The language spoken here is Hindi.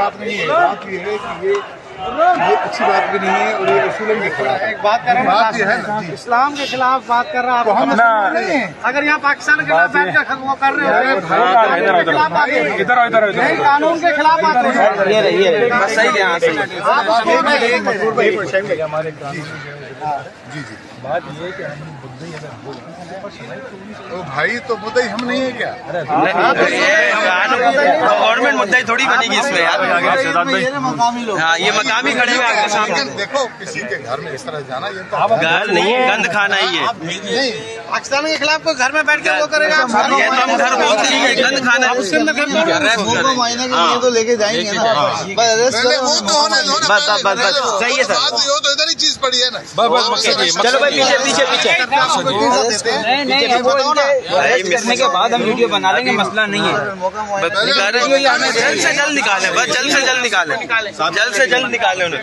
बात नहीं है। बात ये है कि ये अच्छी बात भी नहीं है और ये उसूलन भी खड़ा है। बात कर रहे बात ये है ना, इस्लाम के खिलाफ बात कर रहा है। तो हम नहीं है। अगर यहाँ पाकिस्तान के खिलाफ बैठ कर वो कर रहे हो, यही कानून के खिलाफ बात हो रही है। सही है। जी जी, बात ये है कि हम मुद्दे अगर हो तो भाई तो मुद्दा ही हम नहीं है क्या? गवर्नमेंट मुद्दा ही थोड़ी बनेगी इसमें यार। हाँ, ये मकामी खड़े हुए आपके सामने। देखो किसी के घर में इस तरह जाना ये तो घर नहीं, गंद खाना ही है। नहीं, पाकिस्तान के खिलाफ कोई घर में बैठ के वो करेगा। ये तो हम घर बोलते हैं, गंद खाना है। उसके अंदर महीने के लिए तो लेके जाएंगे ना। पहले वो तो होने दो ना। बस सही है सर। बात ये हो तो इधर ही चीज पड़ी है ना। चलो भाई पीछे पीछे पीछे। नहीं, वो अरेस्ट करने के बाद हम वीडियो बना लेंगे, मसला नहीं है। जल्द से जल्द निकाले, बस जल्द से जल्द निकाले, जल्द से जल्द निकाले उन्हें।